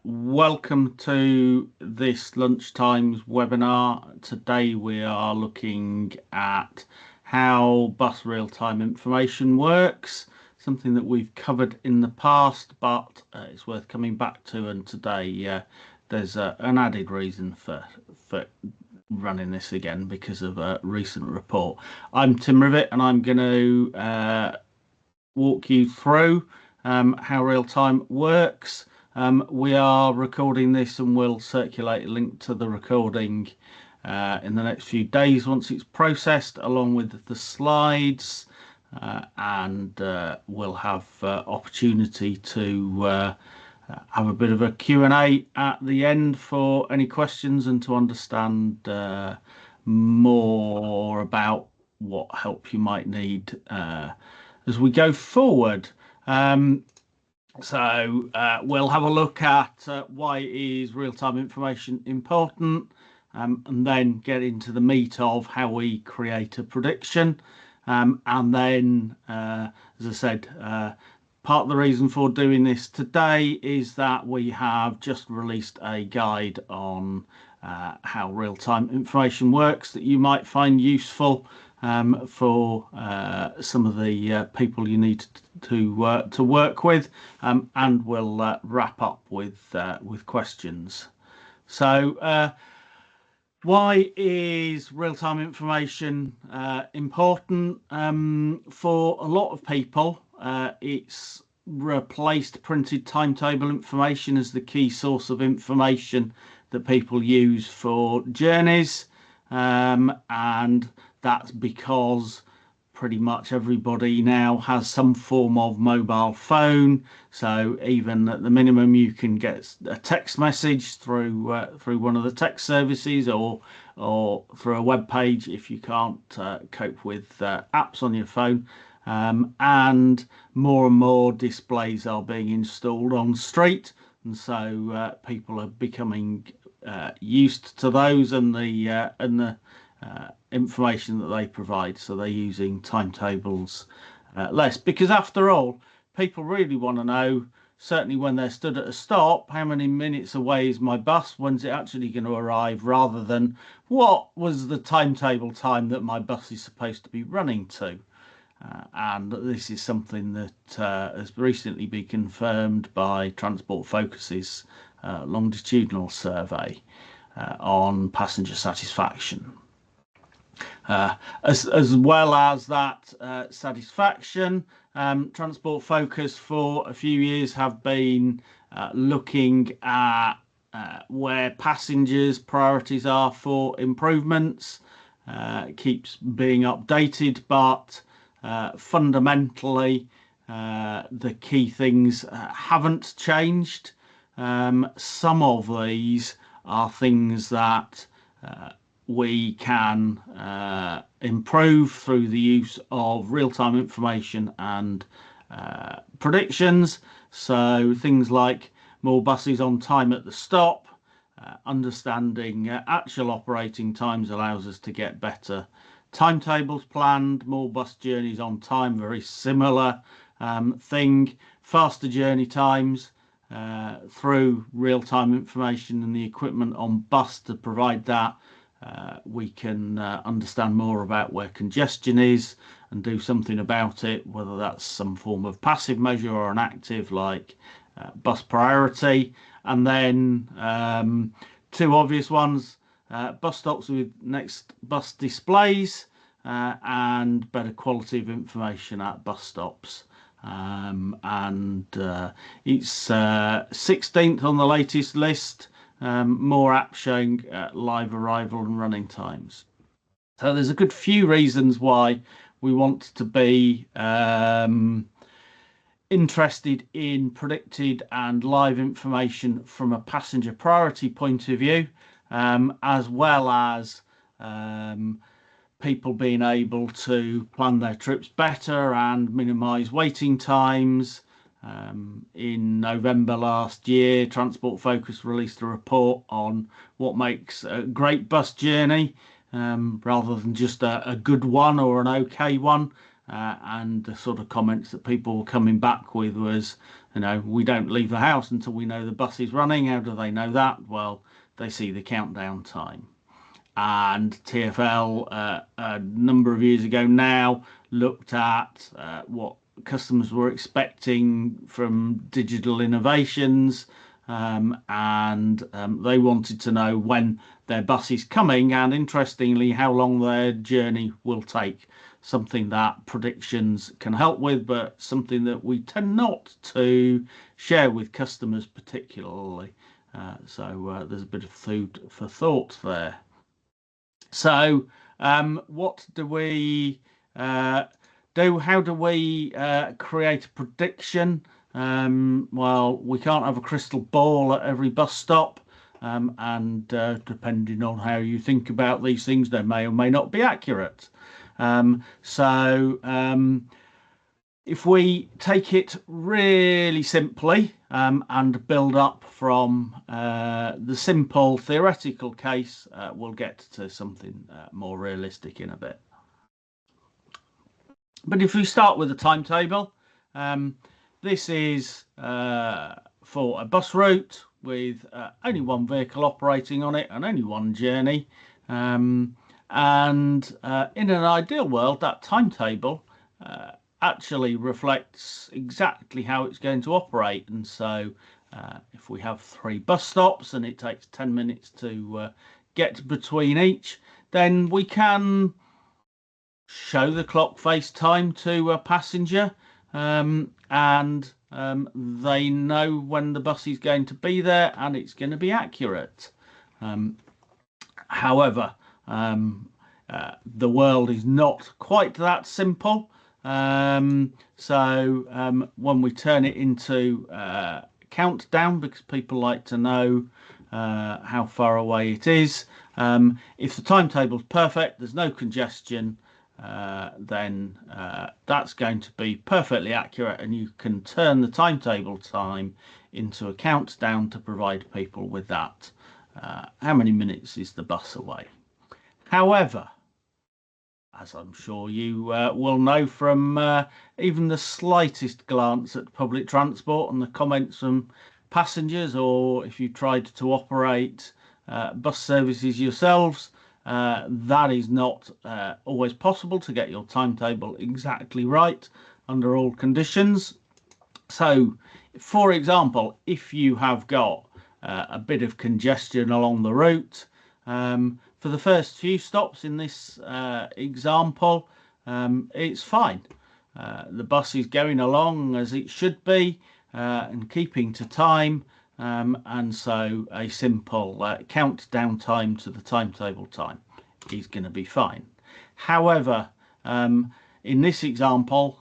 Welcome to this lunchtimes webinar. Today we are looking at how bus real-time information works, something that we've covered in the past, but it's worth coming back to. And today there's an added reason for running this again because of a recent report. I'm Tim Rivet, and I'm going to walk you through how real-time works. We are recording this and we'll circulate a link to the recording in the next few days once it's processed, along with the slides, and we'll have opportunity to have a bit of a Q&A at the end for any questions and to understand more about what help you might need as we go forward. So we'll have a look at why is real-time information important, and then get into the meat of how we create a prediction. And then, as I said, part of the reason for doing this today is that we have just released a guide on how real-time information works that you might find useful for some of the people you need to work with, and we'll wrap up with questions. So why is real-time information important? For a lot of people, it's replaced printed timetable information as the key source of information that people use for journeys, and that's because pretty much everybody now has some form of mobile phone. So even at the minimum, you can get a text message through one of the text services, or through a web page if you can't cope with apps on your phone. And more displays are being installed on street, and so people are becoming used to those and the information that they provide, so they're using timetables less, because after all, people really want to know, certainly when they're stood at a stop, how many minutes away is my bus, when's it actually going to arrive, rather than what was the timetable time that my bus is supposed to be running to. And this is something that has recently been confirmed by Transport Focus's longitudinal survey on passenger satisfaction. As well as that satisfaction, Transport Focus for a few years have been looking at where passengers' priorities are for improvements. It keeps being updated, but fundamentally the key things haven't changed. Some of these are things that we can improve through the use of real-time information and predictions. So things like more buses on time at the stop, understanding actual operating times allows us to get better timetables planned. More bus journeys on time, very similar thing. Faster journey times through real-time information and the equipment on bus to provide that. We can understand more about where congestion is and do something about it, whether that's some form of passive measure or an active, like bus priority. And then two obvious ones, bus stops with next bus displays, and better quality of information at bus stops. It's 16th on the latest list. More apps showing live arrival and running times. So there's a good few reasons why we want to be interested in predicted and live information from a passenger priority point of view, as well as people being able to plan their trips better and minimize waiting times. In November last year, Transport Focus released a report on what makes a great bus journey, rather than just a good one or an okay one. And the sort of comments that people were coming back with was we don't leave the house until we know the bus is running. How do they know that? Well, they see the countdown time. And TfL a number of years ago now looked at what customers were expecting from digital innovations, and they wanted to know when their bus is coming, and interestingly how long their journey will take. Something that predictions can help with, but something that we tend not to share with customers particularly. So there's a bit of food for thought there. So what do we do? How do we create a prediction? Well, we can't have a crystal ball at every bus stop, and depending on how you think about these things, they may or may not be accurate. If we take it really simply and build up from the simple theoretical case, we'll get to something more realistic in a bit. But if we start with the timetable, this is for a bus route with only one vehicle operating on it and only one journey. And in an ideal world, that timetable actually reflects exactly how it's going to operate. And so if we have 3 bus stops and it takes 10 minutes to get between each, then we can show the clock face time to a passenger, and they know when the bus is going to be there and it's going to be accurate. However, the world is not quite that simple. So when we turn it into countdown, because people like to know how far away it is, if the timetable's perfect, there's no congestion, then that's going to be perfectly accurate, and you can turn the timetable time into a countdown to provide people with that. How many minutes is the bus away? However, as I'm sure you will know from even the slightest glance at public transport and the comments from passengers, or if you tried to operate bus services yourselves, that is not always possible to get your timetable exactly right under all conditions. So, for example, if you have got a bit of congestion along the route, for the first few stops in this example, it's fine. The bus is going along as it should be and keeping to time, and so a simple countdown time to the timetable time is going to be fine. However, in this example,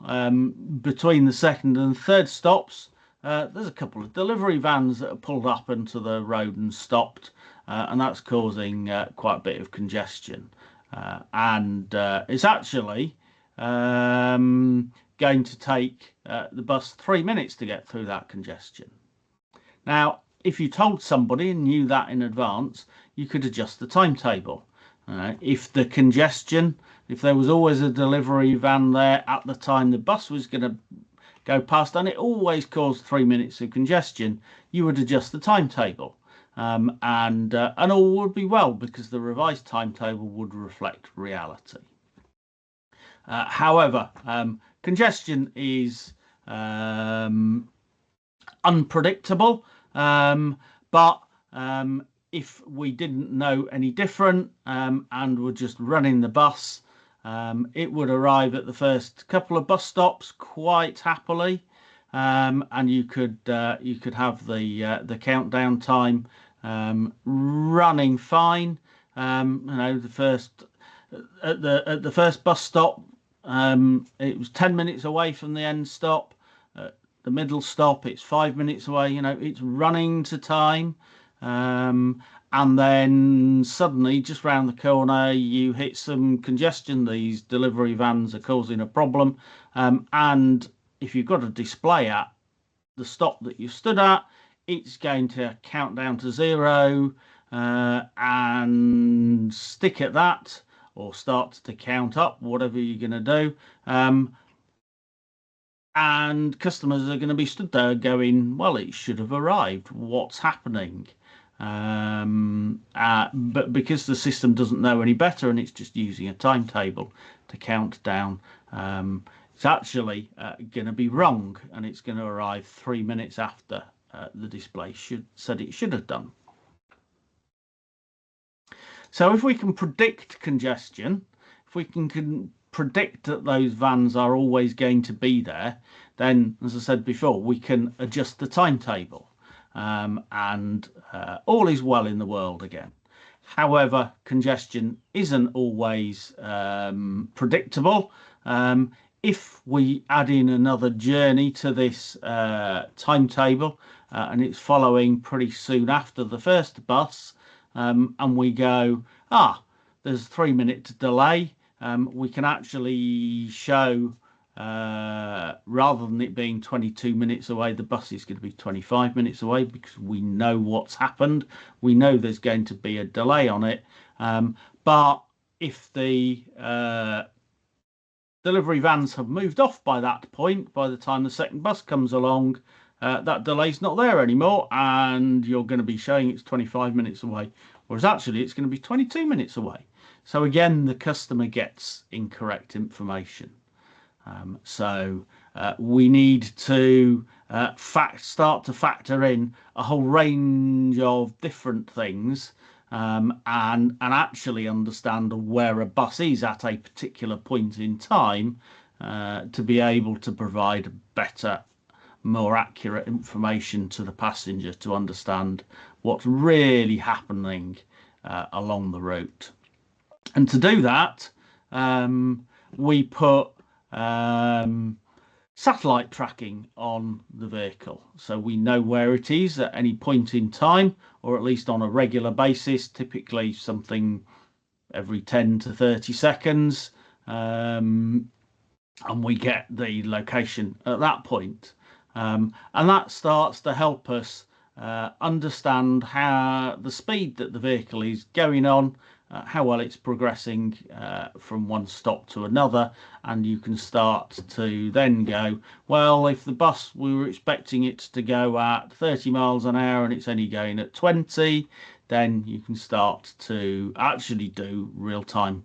between the second and third stops, there's a couple of delivery vans that are pulled up into the road and stopped, and that's causing quite a bit of congestion, and it's actually going to take the bus 3 minutes to get through that congestion. Now, if you told somebody and knew that in advance, you could adjust the timetable. If the congestion, if there was always a delivery van there at the time the bus was going to go past and it always caused 3 minutes of congestion, you would adjust the timetable, and all would be well, because the revised timetable would reflect reality. However, congestion is unpredictable, but if we didn't know any different and were just running the bus, it would arrive at the first couple of bus stops quite happily, and you could have the countdown time running fine. The first at the first bus stop, it was 10 minutes away from the end stop. The middle stop, it's 5 minutes away. It's running to time. And then suddenly, just round the corner, you hit some congestion. These delivery vans are causing a problem. And if you've got a display at the stop that you stood at, it's going to count down to 0 and stick at that, or start to count up, whatever you're going to do. and customers are going to be stood there going, well, it should have arrived. What's happening? But because the system doesn't know any better and it's just using a timetable to count down, it's actually going to be wrong, and it's going to arrive 3 minutes after the display said it should have done. So if we can predict congestion, if we can predict that those vans are always going to be there, then, as I said before, we can adjust the timetable, and all is well in the world again. However, congestion isn't always predictable. If we add in another journey to this timetable, and it's following pretty soon after the first bus, and we go, there's a 3-minute delay, we can actually show, rather than it being 22 minutes away, the bus is going to be 25 minutes away, because we know what's happened. We know there's going to be a delay on it. But if the delivery vans have moved off by that point, by the time the second bus comes along, that delay's not there anymore, and you're going to be showing it's 25 minutes away, whereas actually it's going to be 22 minutes away. So again, the customer gets incorrect information. So we need to start to factor in a whole range of different things, and actually understand where a bus is at a particular point in time, to be able to provide better, more accurate information to the passenger to understand what's really happening along the route. And to do that, we put satellite tracking on the vehicle, so we know where it is at any point in time, or at least on a regular basis, typically something every 10 to 30 seconds, and we get the location at that point. And that starts to help us understand how the speed that the vehicle is going on, how well it's progressing from one stop to another, and you can start to then go, well, if the bus, we were expecting it to go at 30 miles an hour and it's only going at 20, then you can start to actually do real-time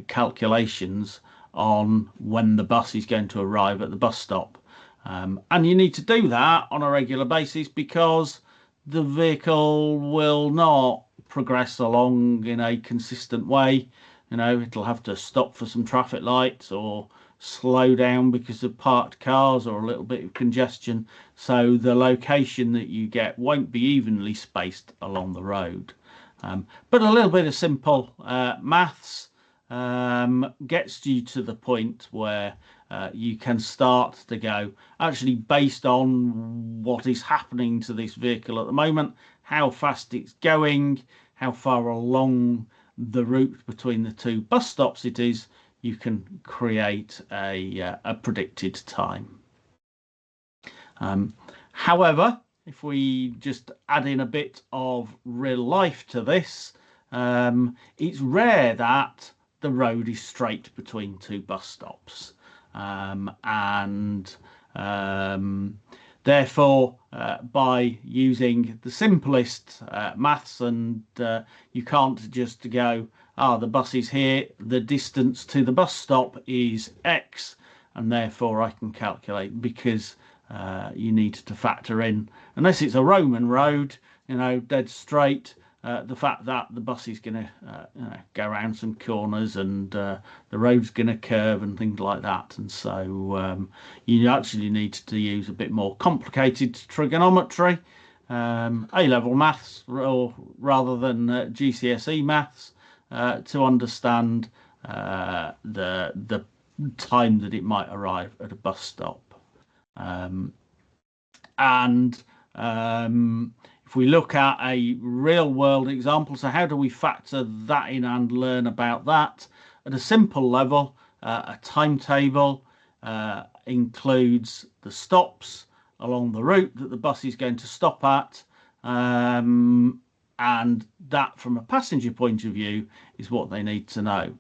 calculations on when the bus is going to arrive at the bus stop. And you need to do that on a regular basis, because the vehicle will not progress along in a consistent way. It'll have to stop for some traffic lights or slow down because of parked cars or a little bit of congestion. So the location that you get won't be evenly spaced along the road. But a little bit of simple maths gets you to the point where you can start to go, actually, based on what is happening to this vehicle at the moment, how fast it's going, how far along the route between the two bus stops it is, you can create a predicted time. However, if we just add in a bit of real life to this, it's rare that the road is straight between two bus stops. Therefore, by using the simplest maths, and you can't just go, the bus is here, the distance to the bus stop is X, and therefore I can calculate, because you need to factor in, unless it's a Roman road, dead straight, the fact that the bus is going to go around some corners, and the road's going to curve and things like that. And so you actually need to use a bit more complicated trigonometry, A-level maths, or rather than GCSE maths, to understand the time that it might arrive at a bus stop. If we look at a real world example, so how do we factor that in and learn about that? At a simple level, a timetable includes the stops along the route that the bus is going to stop at, and that, from a passenger point of view, is what they need to know.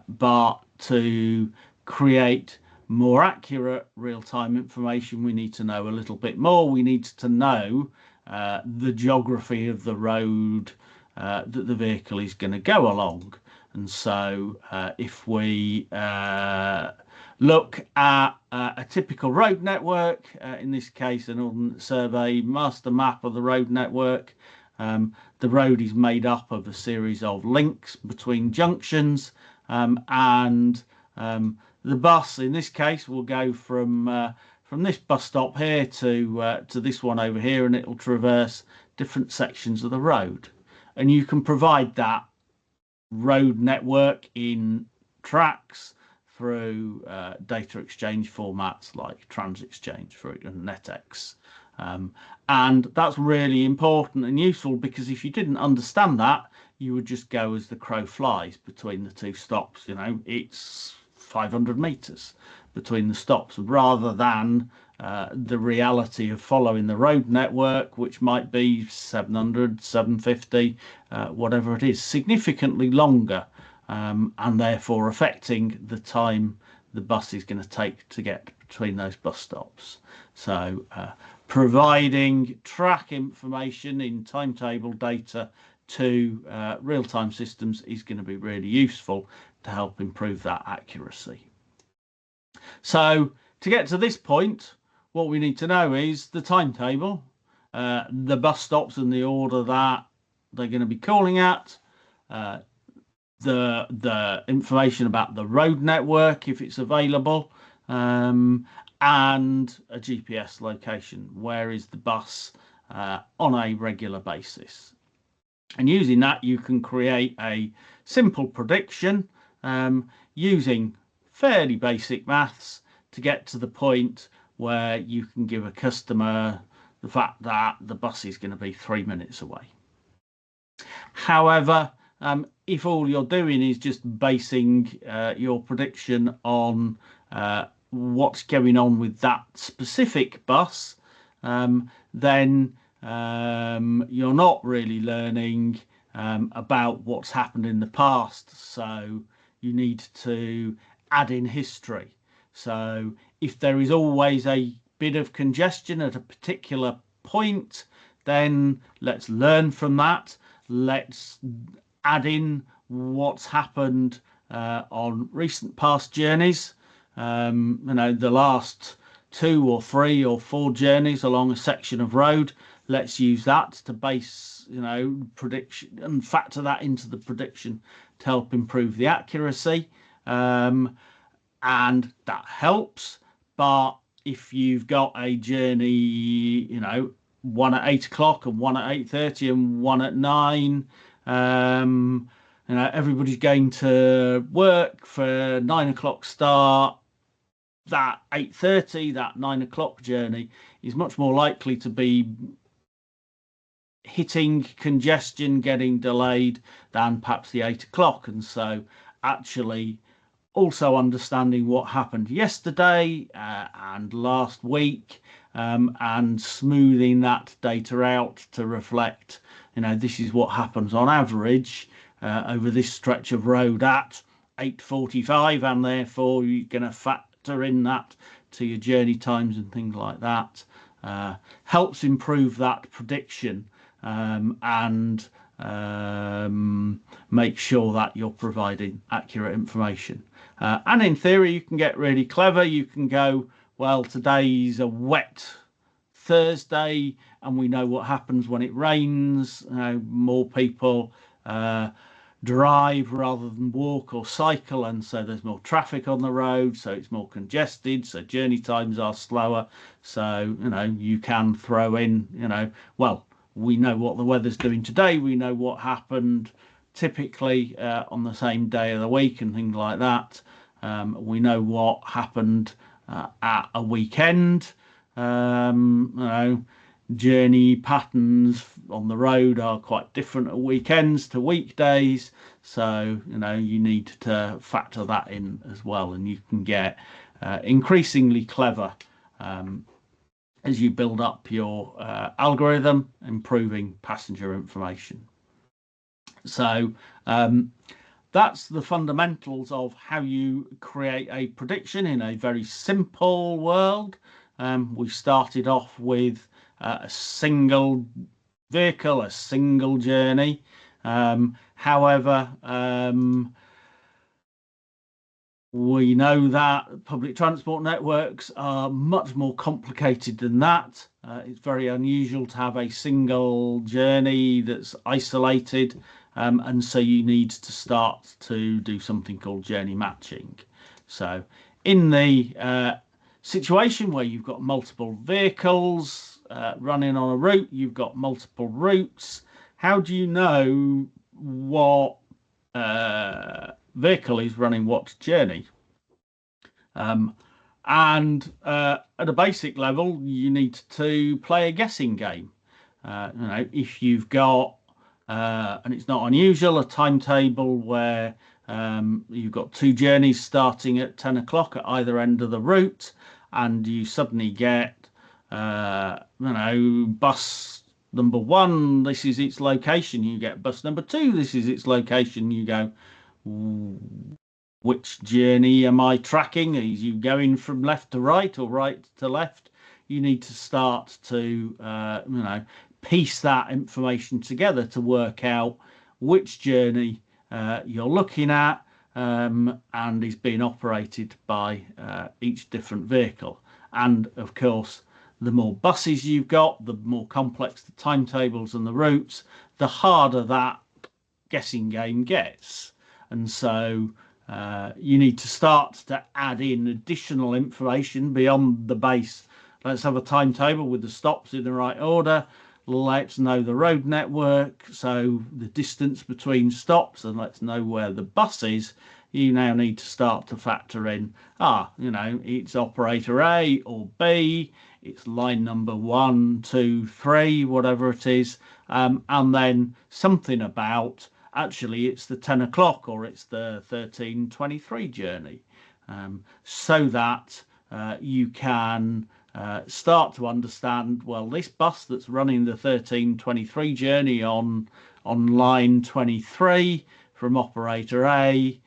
But to create more accurate real-time information, we need to know a little bit more. We need to know the geography of the road that the vehicle is going to go along. And so if we look at a typical road network, in this case an Ordnance Survey master map of the road network, the road is made up of a series of links between junctions, and the bus in this case will go from this bus stop here to this one over here, and it will traverse different sections of the road. And you can provide that road network in tracks through data exchange formats like TransExchange and NetX. And that's really important and useful, because if you didn't understand that, you would just go as the crow flies between the two stops. You know, it's 500 meters between the stops, rather than the reality of following the road network, which might be 700, 750, whatever it is, significantly longer, and therefore affecting the time the bus is going to take to get between those bus stops. So providing track information in timetable data to real-time systems is going to be really useful to help improve that accuracy. So to get to this point, what we need to know is the timetable, the bus stops and the order that they're going to be calling at, the information about the road network if it's available, and a GPS location. Where is the bus on a regular basis? And using that, you can create a simple prediction using fairly basic maths to get to the point where you can give a customer the fact that the bus is going to be 3 minutes away. However, if all you're doing is just basing your prediction on what's going on with that specific bus, then you're not really learning about what's happened in the past. So you need to add in history. So if there is always a bit of congestion at a particular point, then let's learn from that. Let's add in what's happened on recent past journeys. You know, the last 2 or 3 or 4 journeys along a section of road. Let's use that to base, you know, prediction and factor that into the prediction to help improve the accuracy. And that helps. But if you've got a journey, you know, one at 8 o'clock and one at 8:30 and one at 9, you know, everybody's going to work for 9 o'clock start. That 8:30, that 9 o'clock journey is much more likely to be hitting congestion, getting delayed, than perhaps the 8 o'clock. And so actually also understanding what happened yesterday and last week, and smoothing that data out to reflect, you know, this is what happens on average over this stretch of road at 8:45, and therefore you're going to factor in that to your journey times and things like that. Helps improve that prediction, and make sure that you're providing accurate information. And in theory, you can get really clever. You can go, well, today's a wet Thursday, and we know what happens when it rains. More people drive rather than walk or cycle, and so there's more traffic on the road, so it's more congested, so journey times are slower. So, you know, you can throw in, you know, well, we know what the weather's doing today, we know what happened typically on the same day of the week and things like that. We know what happened at a weekend. You know, journey patterns on the road are quite different at weekends to weekdays, so you know, you need to factor that in as well, and you can get increasingly clever as you build up your algorithm, improving passenger information. So that's the fundamentals of how you create a prediction in a very simple world. We started off with a single vehicle, a single journey. However, we know that public transport networks are much more complicated than that. It's very unusual to have a single journey that's isolated, and so you need to start to do something called journey matching. So in the situation where you've got multiple vehicles running on a route, you've got multiple routes, how do you know what vehicle is running what journey? And at a basic level, you need to play a guessing game. If you've got, and it's not unusual, a timetable where you've got two journeys starting at 10 o'clock at either end of the route, and you suddenly get, bus number 1, this is its location. You get bus number 2, this is its location. You go, which journey am I tracking? Are you going from left to right or right to left? You need to start to, piece that information together to work out which journey you're looking at and is being operated by each different vehicle. And of course, the more buses you've got, the more complex the timetables and the routes, the harder that guessing game gets. And so you need to start to add in additional information beyond the base. Let's have a timetable with the stops in the right order. Let's know the road network, so the distance between stops, and let's know where the bus is. You now need to start to factor in, it's operator A or B, it's line number 1, 2, 3, whatever it is, and then something about, actually it's the 10 o'clock or it's the 13:23 journey, so that you can start to understand, well, this bus that's running the 13:23 journey on line 23 from operator A,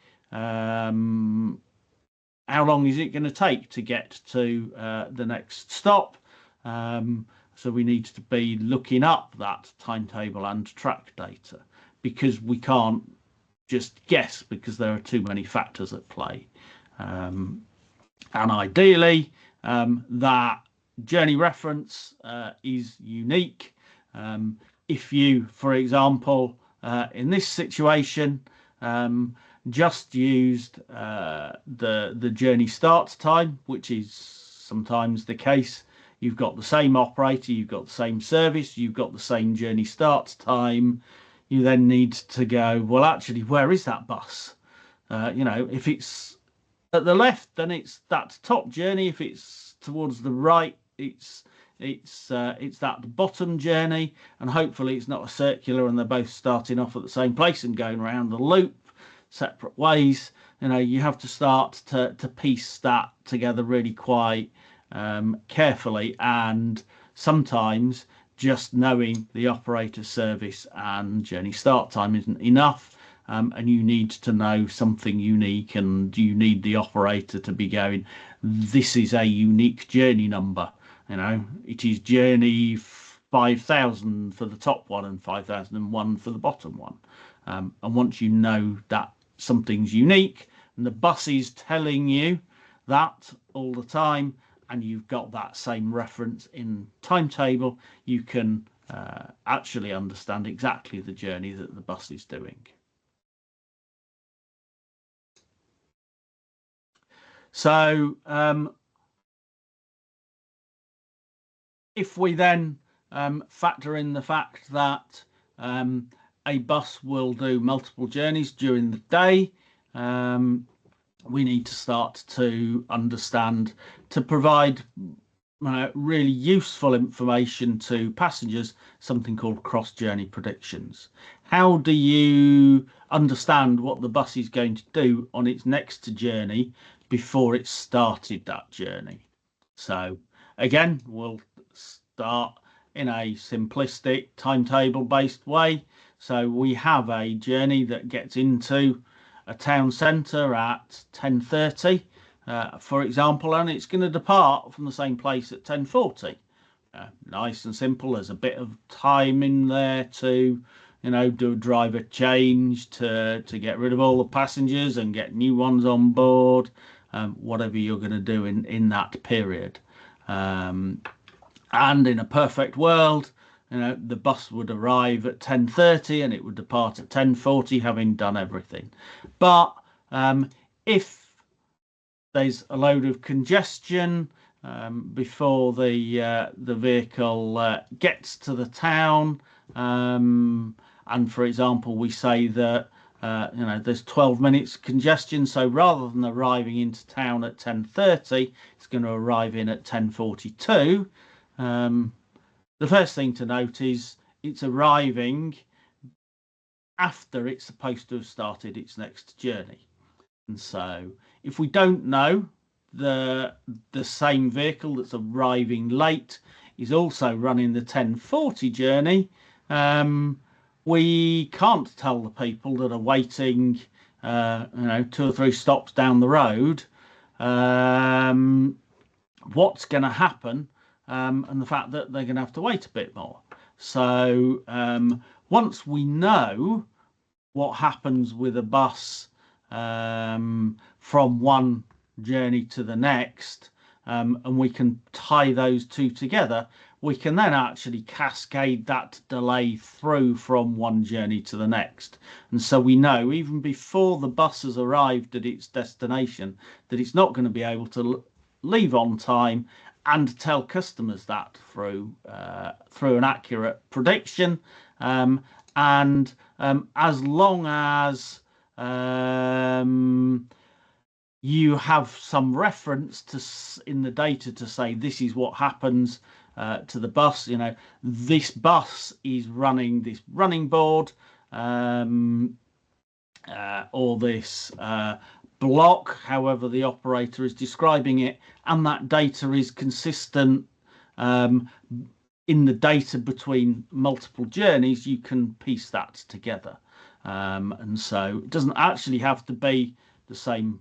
how long is it going to take to get to the next stop? So we need to be looking up that timetable and track data, because we can't just guess, because there are too many factors at play. And ideally, that journey reference is unique. If you, for example, in this situation, just used the journey start time, which is sometimes the case, you've got the same operator, you've got the same service, you've got the same journey start time, you then need to go, well, actually, where is that bus? If it's at the left, then it's that top journey. If it's towards the right, it's that bottom journey, and hopefully it's not a circular and they're both starting off at the same place and going around the loop separate ways. You have to start to piece that together really quite carefully, and sometimes just knowing the operator service and journey start time isn't enough. And you need to know something unique, and you need the operator to be going, this is a unique journey number. It is journey 5,000 for the top one and 5,001 for the bottom one. And once you know that something's unique and the bus is telling you that all the time, and you've got that same reference in timetable, you can actually understand exactly the journey that the bus is doing. So if we then factor in the fact that a bus will do multiple journeys during the day, we need to start to understand, to provide really useful information to passengers, something called cross-journey predictions. How do you understand what the bus is going to do on its next journey before it started that journey? So again, we'll start in a simplistic timetable based way. So we have a journey that gets into a town centre at 10:30, for example, and it's going to depart from the same place at 10:40. Nice and simple. There's a bit of time in there to, do a driver change to get rid of all the passengers and get new ones on board, whatever you're going to do in that period. And in a perfect world, the bus would arrive at 10:30 and it would depart at 10:40, having done everything. But if there's a load of congestion before the vehicle gets to the town, and for example, we say that there's 12 minutes congestion, so rather than arriving into town at 10:30, it's going to arrive in at 10:42. The first thing to note is it's arriving after it's supposed to have started its next journey. And so if we don't know the same vehicle that's arriving late is also running the 10:40 journey, we can't tell the people that are waiting 2 or 3 stops down the road what's going to happen, and the fact that they're going to have to wait a bit more. So once we know what happens with a bus from one journey to the next, and we can tie those two together, we can then actually cascade that delay through from one journey to the next. And so we know even before the bus has arrived at its destination that it's not going to be able to leave on time, and tell customers that through an accurate prediction. And as long as you have some reference in the data to say this is what happens to the bus, this bus is running this running board or this block, however the operator is describing it, and that data is consistent in the data between multiple journeys, you can piece that together. And so it doesn't actually have to be the same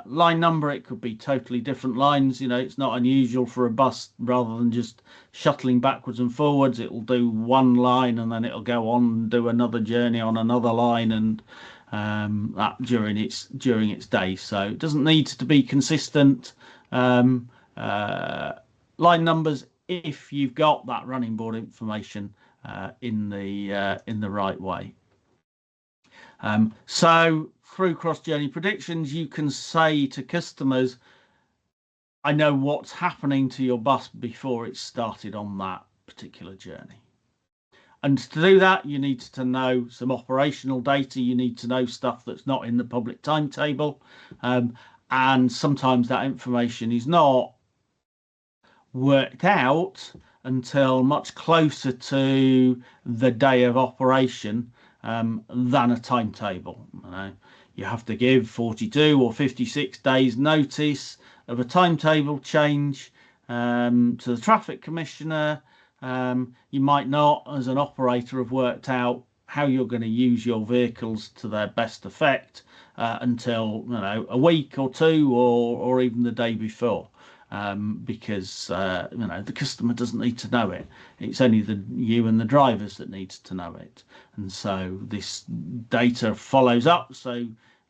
line number. It could be totally different lines. It's not unusual for a bus, rather than just shuttling backwards and forwards, it'll do one line and then it'll go on and do another journey on another line, and that during its day. So it doesn't need to be consistent line numbers if you've got that running board information in the right way. So through cross-journey predictions, you can say to customers, I know what's happening to your bus before it started on that particular journey. And to do that, you need to know some operational data. You need to know stuff that's not in the public timetable. And sometimes that information is not worked out until much closer to the day of operation than a timetable. You have to give 42 or 56 days notice of a timetable change to the traffic commissioner. You might not, as an operator, have worked out how you're going to use your vehicles to their best effect until a week or two, or even the day before, because the customer doesn't need to know it. It's only you and the drivers that needs to know it. And so this data follows up. So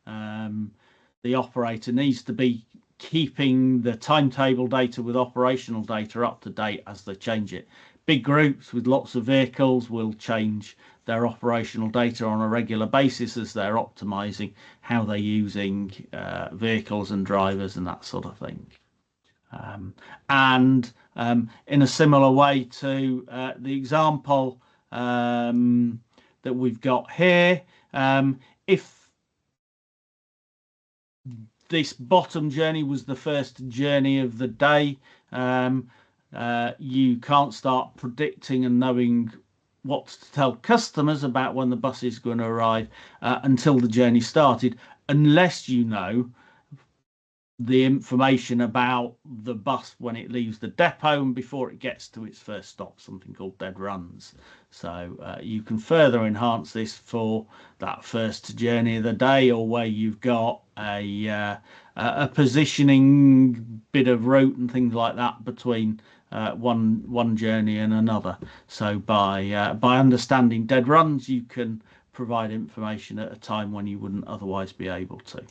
the operator needs to be keeping the timetable data with operational data up to date as they change it. Big groups with lots of vehicles will change their operational data on a regular basis as they're optimizing how they're using vehicles and drivers and that sort of thing. And in a similar way to the example that we've got here, if this bottom journey was the first journey of the day, you can't start predicting and knowing what to tell customers about when the bus is going to arrive until the journey started, unless you know the information about the bus when it leaves the depot and before it gets to its first stop, something called dead runs. So you can further enhance this for that first journey of the day, or where you've got a positioning bit of route and things like that between one journey and another. So by understanding dead runs, you can provide information at a time when you wouldn't otherwise be able to.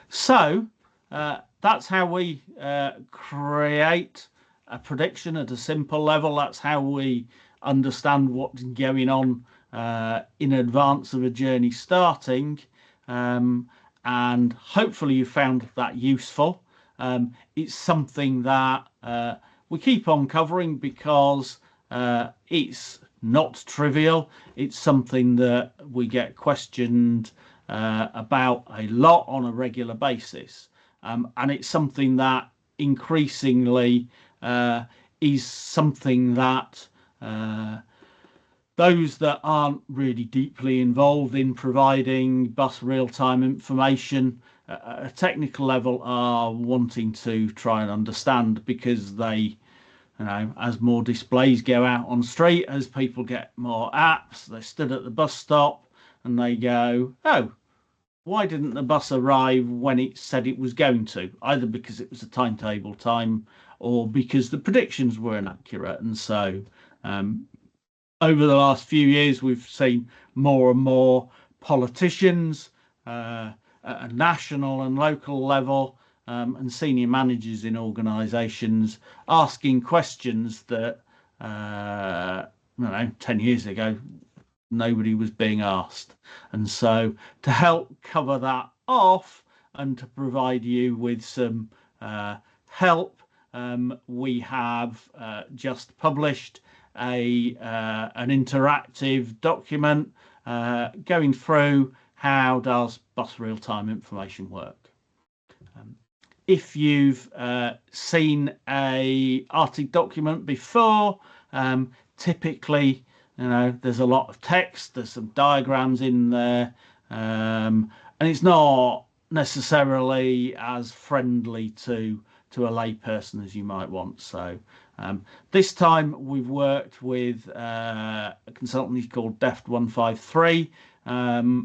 So that's how we create a prediction at a simple level. That's how we understand what's going on in advance of a journey starting. And hopefully you found that useful. It's something that we keep on covering because it's not trivial. It's something that we get questioned about a lot on a regular basis. And it's something that increasingly is something that those that aren't really deeply involved in providing bus real-time information at a technical level are wanting to try and understand, because they, as more displays go out on street, as people get more apps, they stood at the bus stop and they go, oh, why didn't the bus arrive when it said it was going to? Either because it was a timetable time or because the predictions were inaccurate. And so over the last few years, we've seen more and more politicians at a national and local level and senior managers in organisations asking questions that 10 years ago nobody was being asked. And so to help cover that off and to provide you with some help, we have just published an interactive document going through how does bus real-time information work. If you've seen a RTIG document before, typically there's a lot of text, there's some diagrams in there, and it's not necessarily as friendly to a layperson as you might want. So this time we've worked with a consultancy called Deft 153,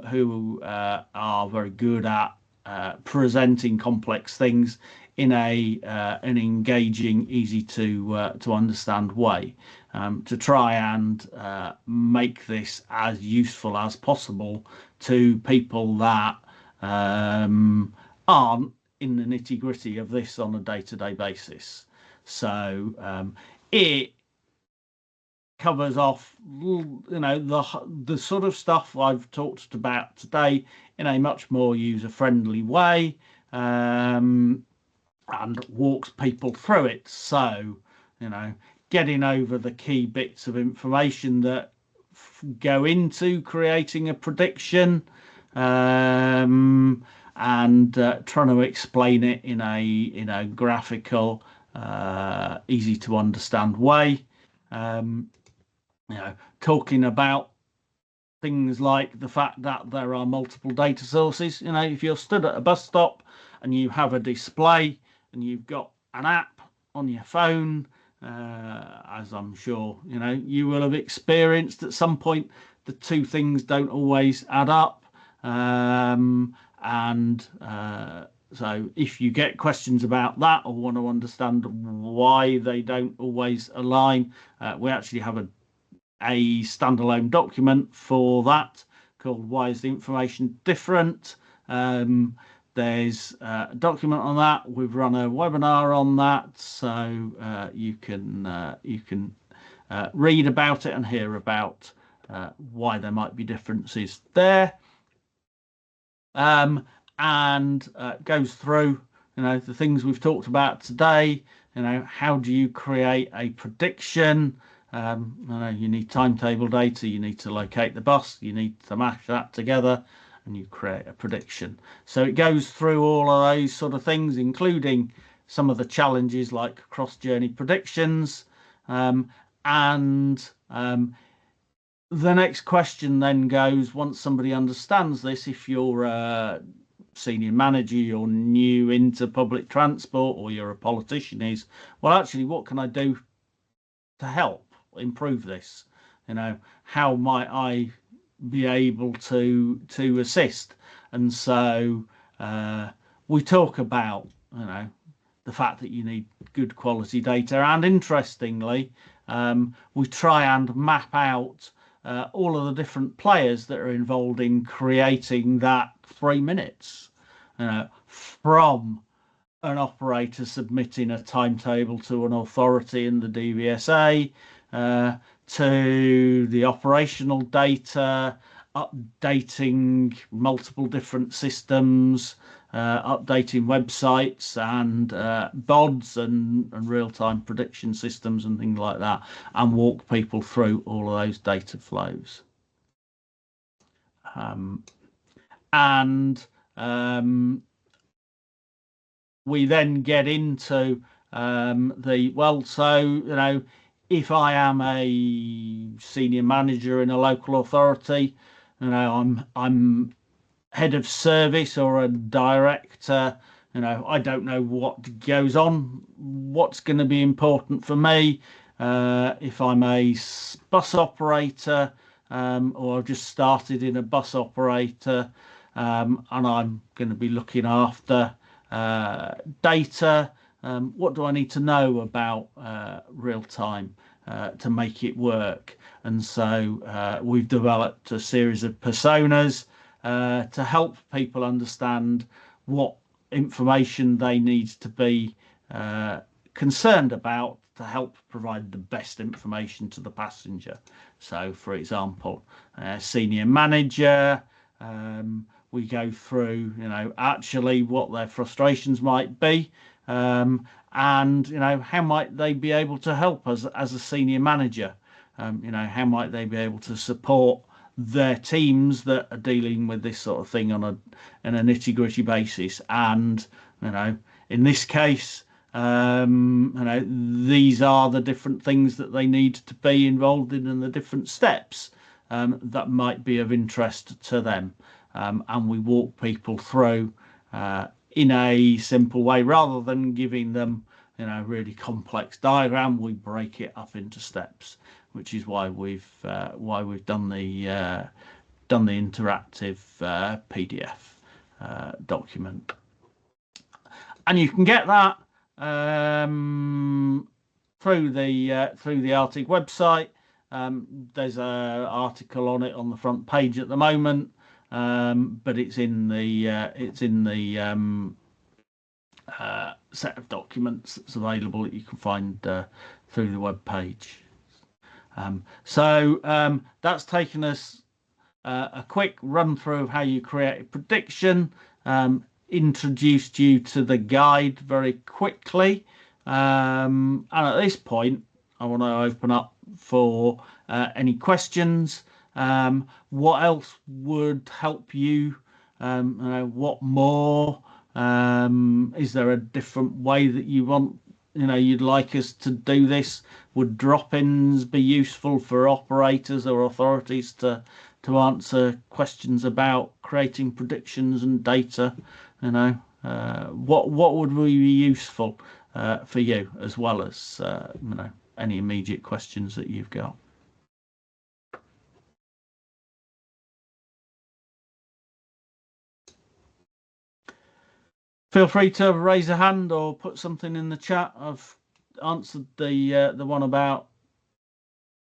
who are very good at presenting complex things in an engaging, easy to understand way, to try and make this as useful as possible to people that aren't in the nitty-gritty of this on a day-to-day basis. So it covers off the sort of stuff I've talked about today in a much more user-friendly way, and walks people through it. So getting over the key bits of information that go into creating a prediction, and trying to explain it in a graphical, easy to understand way. Talking about things like the fact that there are multiple data sources. If you're stood at a bus stop and you have a display and you've got an app on your phone, as I'm sure you will have experienced at some point, the two things don't always add up. So if you get questions about that or want to understand why they don't always align, we actually have a standalone document for that called Why is the Information Different? There's a document on that. We've run a webinar on that, so you can read about it and hear about why there might be differences there. And goes through the things we've talked about today. How do you create a prediction? You need timetable data, you need to locate the bus, you need to mash that together, and you create a prediction. So it goes through all of those sort of things, including some of the challenges like cross-journey predictions. The next question then goes, once somebody understands this, if you're senior manager, you're new into public transport, or you're a politician, is, well, actually, what can I do to help improve this? How might I be able to assist? And so we talk about the fact that you need good quality data, and interestingly, we try and map out all of the different players that are involved in creating that 3 minutes, from an operator submitting a timetable to an authority in the DVSA, to the operational data, updating multiple different systems, updating websites and BODs and real-time prediction systems and things like that, and walk people through all of those data flows. We then get into if I am a senior manager in a local authority, I'm head of service or a director, I don't know what goes on, what's going to be important for me. If I'm a bus operator, or I've just started in a bus operator, and I'm going to be looking after data, what do I need to know about real time to make it work? And so we've developed a series of personas to help people understand what information they need to be concerned about to help provide the best information to the passenger. So, for example, senior manager, we go through, actually what their frustrations might be, and how might they be able to help us as a senior manager. How might they be able to support their teams that are dealing with this sort of thing on a nitty-gritty basis. And in this case, these are the different things that they need to be involved in and the different steps that might be of interest to them. And we walk people through in a simple way, rather than giving them really complex diagram. We break it up into steps, which is why we've done the interactive PDF document. And you can get that through the RTIG website. There's an article on it on the front page at the moment, but it's in the set of documents that's available that you can find through the web page. So that's taken us a quick run through of how you create a prediction, introduced you to the guide very quickly, and at this point I want to open up for any questions. What else would help you? What more? Is there a different way that you want, you'd like us to do this? Would drop-ins be useful for operators or authorities to answer questions about creating predictions and data? What would be useful for you, as well as any immediate questions that you've got? Feel free to raise a hand or put something in the chat. I've answered the one about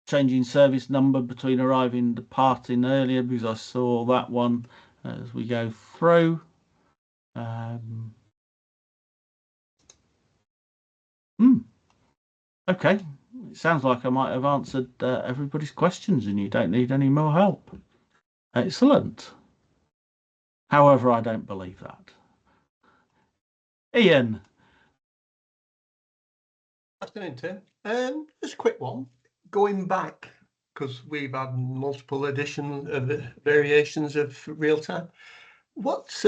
changing service number between arriving and departing earlier, because I saw that one as we go through. Okay, it sounds like I might have answered everybody's questions and you don't need any more help. Excellent. However, I don't believe that. Ian. Afternoon, Tim. Just a quick one. Going back, because we've had multiple editions of variations of real time. What's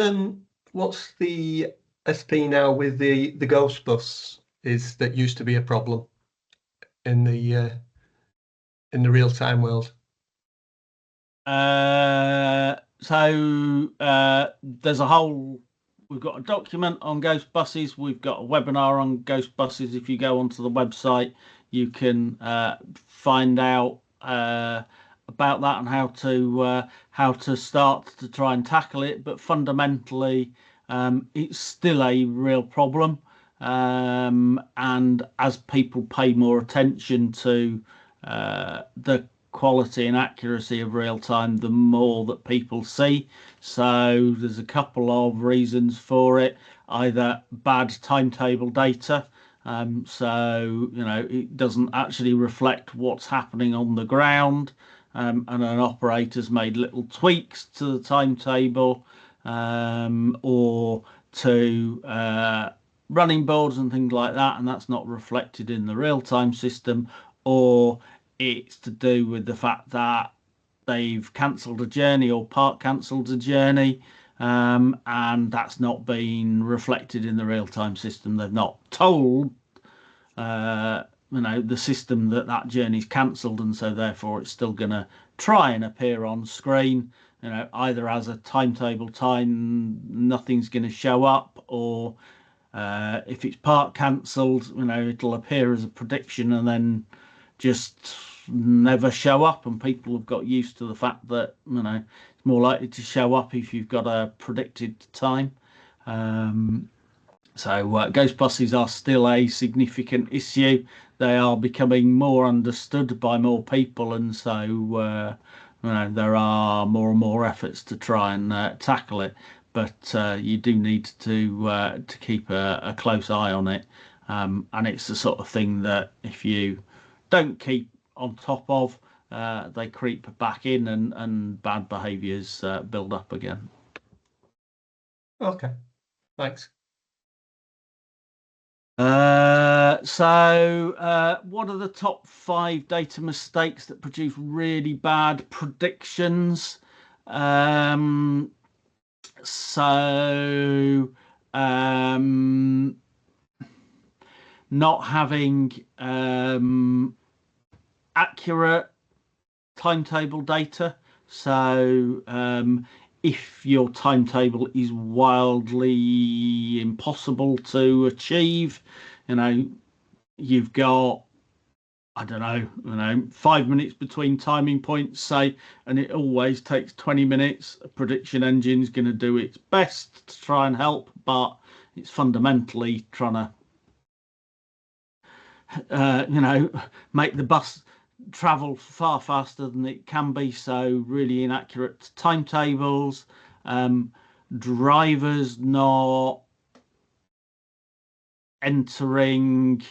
the SP now with the ghost bus that used to be a problem in the real time world? there's a whole, we've got a document on ghost buses, we've got a webinar on ghost buses. If you go onto the website, you can find out about that and how to start to try and tackle it. But fundamentally, it's still a real problem, and as people pay more attention to the quality and accuracy of real time, the more that people see. So there's a couple of reasons for it: either bad timetable data, so it doesn't actually reflect what's happening on the ground, and an operator's made little tweaks to the timetable, or to running boards and things like that, and that's not reflected in the real-time system, or it's to do with the fact that they've cancelled a journey or part cancelled a journey, and that's not been reflected in the real-time system. They've not told the system that journey's cancelled, and so therefore it's still going to try and appear on screen, either as a timetable time, nothing's going to show up, or if it's part cancelled, it'll appear as a prediction and then just never show up. And people have got used to the fact that it's more likely to show up if you've got a predicted time. So ghost buses are still a significant issue. They are becoming more understood by more people, and so there are more and more efforts to try and tackle it. But you do need to keep a close eye on it, and it's the sort of thing that if you don't keep on top of, they creep back in, and bad behaviours build up again. Okay, thanks. What are the top 5 data mistakes that produce really bad predictions? Not having accurate timetable data. So if your timetable is wildly impossible to achieve, you've got, I don't know, 5 minutes between timing points, say, and it always takes 20 minutes. A prediction engine's going to do its best to try and help, but it's fundamentally trying to, make the bus travel far faster than it can be. So really inaccurate timetables, drivers not entering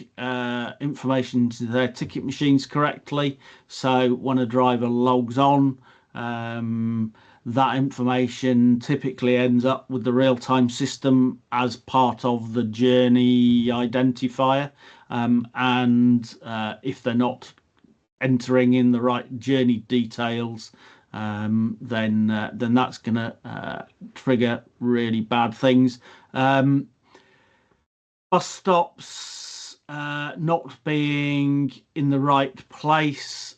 information into their ticket machines correctly. So when a driver logs on, that information typically ends up with the real-time system as part of the journey identifier, and if they're not entering in the right journey details, then that's going to trigger really bad things. Bus stops not being in the right place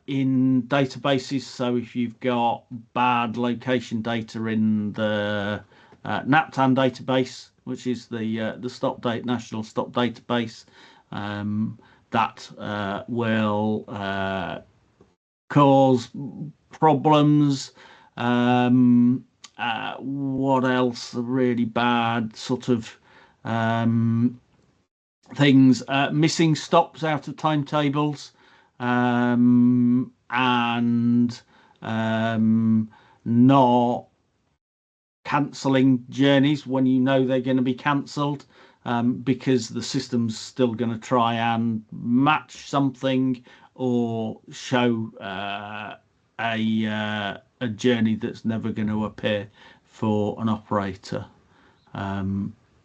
in databases. So if you've got bad location data in the NAPTAN database, which is the national stop database, that will cause problems. What else are really bad sort of things? Missing stops out of timetables, and not cancelling journeys when they're going to be cancelled, because the system's still going to try and match something or show a journey that's never going to appear for an operator.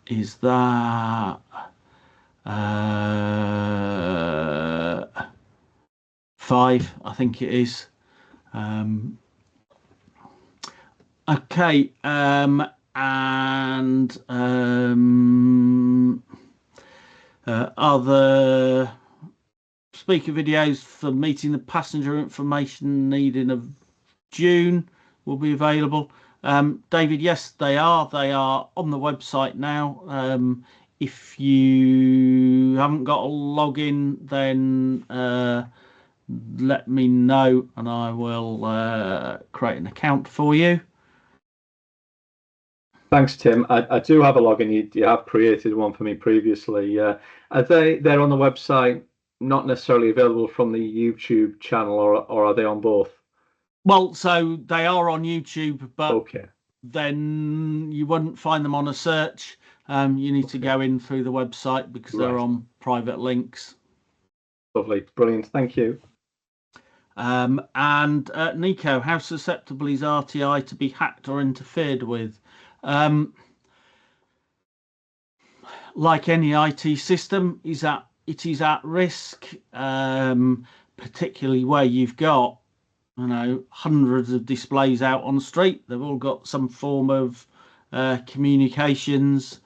Is that 5? I think it is. Okay, and other speaker videos for meeting the passenger information needing of June. will be available. David, yes, they are. They are on the website now. If you haven't got a login, then let me know and I will create an account for you. Thanks, Tim. I do have a login. You have created one for me previously. Are they're on the website, not necessarily available from the YouTube channel, or are they on both? Well, so they are on YouTube, but okay, then you wouldn't find them on a search. You need to go in through the website because they're on private links. Lovely, brilliant, thank you. And Nico, how susceptible is RTI to be hacked or interfered with? Like any IT system, it is at risk, particularly where you've got, you know, hundreds of displays out on the street. They've all got some form of communications.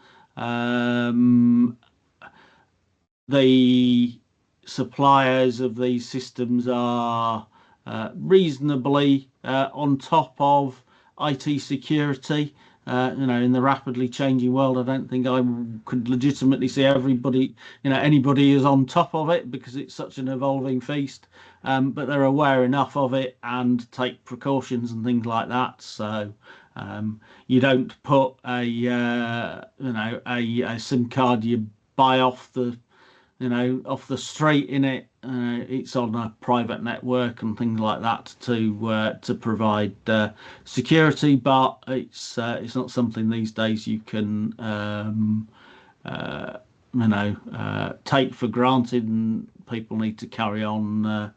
The suppliers of these systems are reasonably on top of IT security. You know, in the rapidly changing world, I don't think I could legitimately see everybody, you know, anybody is on top of it because it's such an evolving feast. But they're aware enough of it and take precautions and things like that. So you don't put a SIM card you buy off the street in it. It's on a private network and things like that to provide security, but it's not something these days you can take for granted, and people need to carry on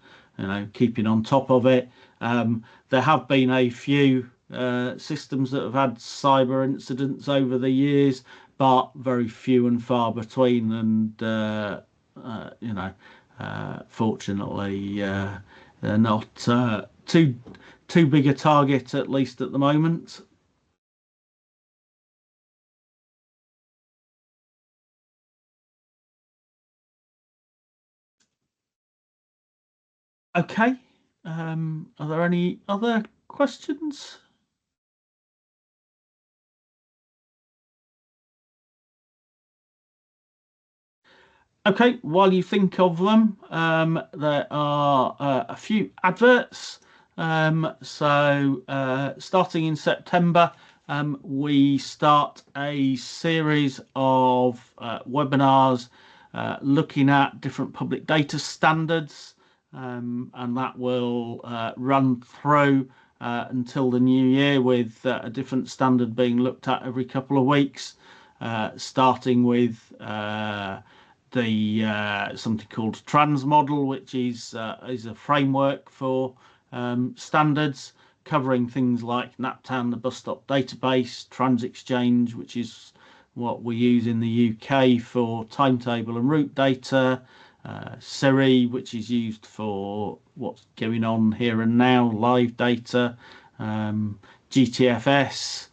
keeping on top of it. There have been a few systems that have had cyber incidents over the years, but very few and far between, and fortunately they're not too big a target, at least at the moment. Okay, are there any other questions? Okay, while you think of them, there are a few adverts. Starting in September, we start a series of webinars looking at different public data standards, and that will run through until the new year, with a different standard being looked at every couple of weeks, starting with something called Trans Model, which is a framework for standards covering things like NAPTAN, the bus stop database, Trans Exchange, which is what we use in the UK for timetable and route data, Siri, which is used for what's going on here and now, live data, GTFS,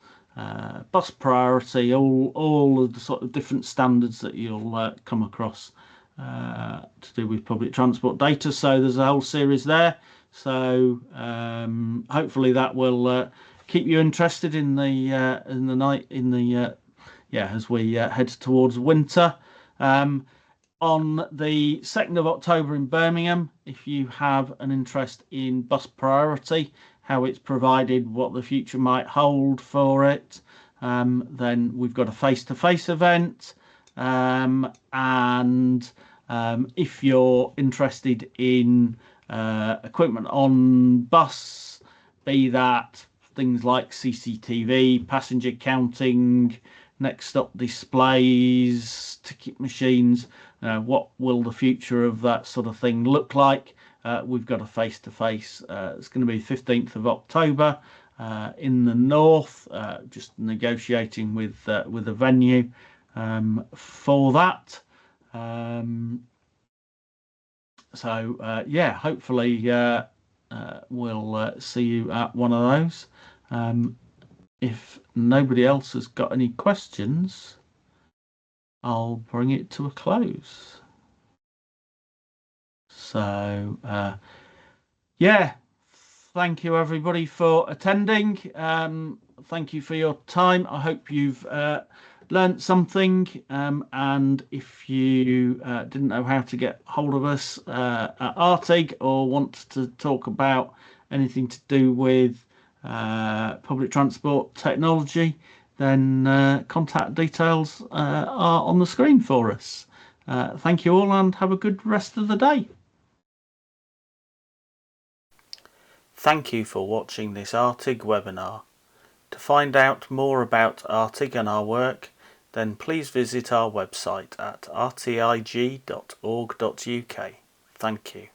bus priority, all of the sort of different standards that you'll come across to do with public transport data. So there's a whole series there. So hopefully that will keep you interested in the as we head towards winter. On the 2nd of October in Birmingham, if you have an interest in bus priority, how it's provided, what the future might hold for it, then we've got a face-to-face event. If you're interested in equipment on bus, be that things like CCTV, passenger counting, next stop displays, ticket machines, what will the future of that sort of thing look like? We've got a face-to-face. It's going to be 15th of October in the north, just negotiating with a venue for that. Hopefully we'll see you at one of those. If nobody else has got any questions, I'll bring it to a close. So thank you everybody for attending. Thank you for your time. I hope you've learnt something, and if you didn't know how to get hold of us at RTIG or want to talk about anything to do with public transport technology, then contact details are on the screen for us. Thank you all and have a good rest of the day. Thank you for watching this RTIG webinar. To find out more about RTIG and our work, then please visit our website at rtig.org.uk. Thank you.